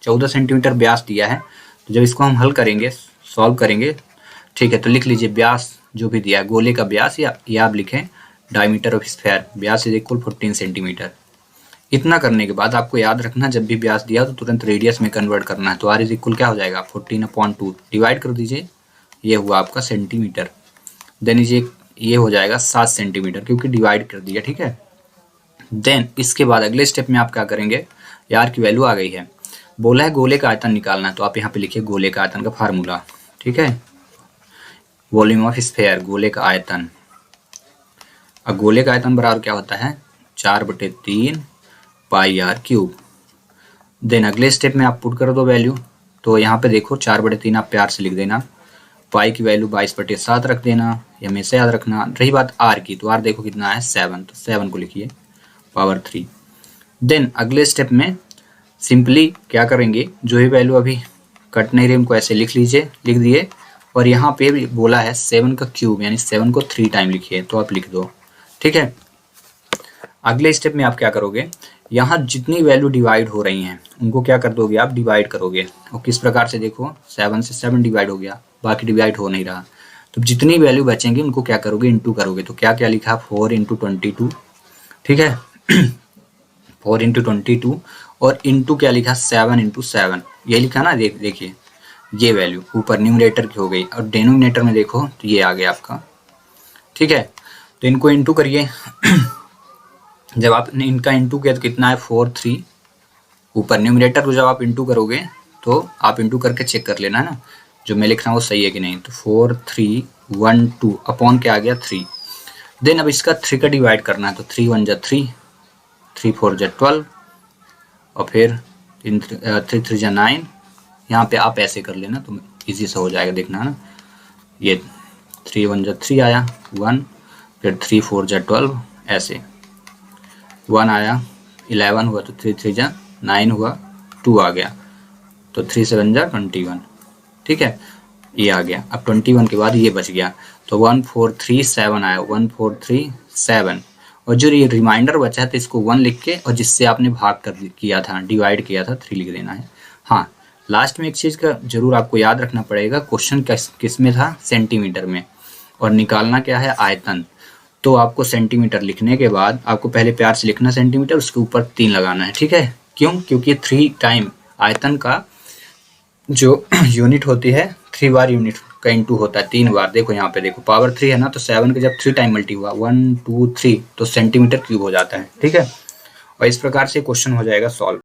14 centimetre व्यास दिया है। तो जब इसको हम हल करेंगे, सॉल्व करेंगे, ठीक है, तो लिख लीजिए व्यास जो भी दिया है, गोले का व्यास, या आप लिखें diameter of sphere, Vyas is equal 14 centimetre. इतना करने के बाद आपको याद रखना, जब भी व्यास दिया तो तुरंत रेडियस में कन्वर्ट करना है। तो r इज इक्वल क्या हो जाएगा, 14/2, डिवाइड कर दीजिए, ये हुआ आपका सेंटीमीटर। देन ये हो जाएगा 7 सेंटीमीटर, क्योंकि डिवाइड कर दिया, ठीक है। देन इसके बाद अगले स्टेप में आप क्या करेंगे, यार की वैल्यू आ गई है, बोला है गोले का आयतन निकालना है, तो आप यहाँ पे लिखिए गोले का आयतन का फार्मूला, ठीक है, वॉल्यूम ऑफ स्फीयर, गोले का आयतन। अब गोले का आयतन बराबर क्या होता है, 4/3 पाई r क्यूब। देन अगले स्टेप में आप पुट कर दो वैल्यू, तो यहाँ पे देखो 4/3 आप प्यार से लिख देना, पाई की वैल्यू 22/7 रख देना, ये हमेशा याद रखना। रही बात r की, तो r देखो कितना है 7, तो 7 को लिखिए पावर 3। देन अगले स्टेप में सिंपली क्या करेंगे, जो ही वैल्यू अभी कट नहीं रही उनको ऐसे लिख लीजिए, लिख दिए, और यहाँ पे भी बोला है 7 का क्यूब, यानी 7 को 3 टाइम लिखिए, तो आप लिख दो, ठीक है। अगले स्टेप में आप क्या करोगे, यहाँ जितनी वैल्यू डिवाइड हो रही हैं उनको क्या कर दोगे, आप डिवाइड करोगे। और किस प्रकार से, देखो 7 से 7 डिवाइड हो गया, बाकी डिवाइड हो नहीं रहा, तो जितनी वैल्यू बचेंगी उनको क्या करोगे, इंटू करोगे। तो क्या क्या लिखा, 4 × 22, ठीक है 4 × 22, और इंटू क्या लिखा, 7 × 7, ये लिखा ना, देखिए ये वैल्यू ऊपर न्यूमरेटर की हो गई, और डेनोमिनेटर में देखो तो ये आ गया आपका, ठीक है। तो इनको इंटू करिए जब आपने इनका इंटू किया तो कितना है 4 3, ऊपर न्यूमरेटर को जब आप इंटू करोगे तो आप इंटू करके चेक कर लेना ना, जो मैं लिख रहा हूँ वो सही है कि नहीं। तो 4 3 1 2 अपॉन क्या आ गया 3। देन अब इसका 3 का डिवाइड करना है, तो 3 1 जा 3, 3 4 जा 12, और फिर 3 3 जा 9। यहाँ पे आप ऐसे कर लेना तो इजी से हो जाएगा, देखना ना, ये 3 1 जा 3 आया 1, फिर 3 4 जा 12, ऐसे 1 आया 11 हुआ, तो 3 3 जा 9 हुआ, 2 आ गया, तो 3 7 जा 21, ठीक है, ये आ गया। अब 21 के बाद ये बच गया, तो 1 4 3 7 आया, 1 4 3 7, और जो ये रिमाइंडर बचा है तो इसको 1 लिख के, और जिससे आपने भाग कर किया था, डिवाइड किया था, 3 लिख देना है। हाँ, लास्ट में एक चीज़ का जरूर आपको याद रखना पड़ेगा, क्वेश्चन किस में था, सेंटीमीटर में, और निकालना क्या है, आयतन। तो आपको सेंटीमीटर लिखने के बाद आपको पहले प्यार से लिखना सेंटीमीटर, उसके ऊपर 3 लगाना है, ठीक है। क्यों, क्योंकि 3 टाइम आयतन का जो यूनिट होती है 3 बार यूनिट का इंटू होता है, 3 बार। देखो यहाँ पे देखो पावर 3 है ना, तो 7 का जब 3 टाइम मल्टी हुआ 1 2 3 तो सेंटीमीटर क्यूब हो जाता है, ठीक है। और इस प्रकार से क्वेश्चन हो जाएगा सॉल्व।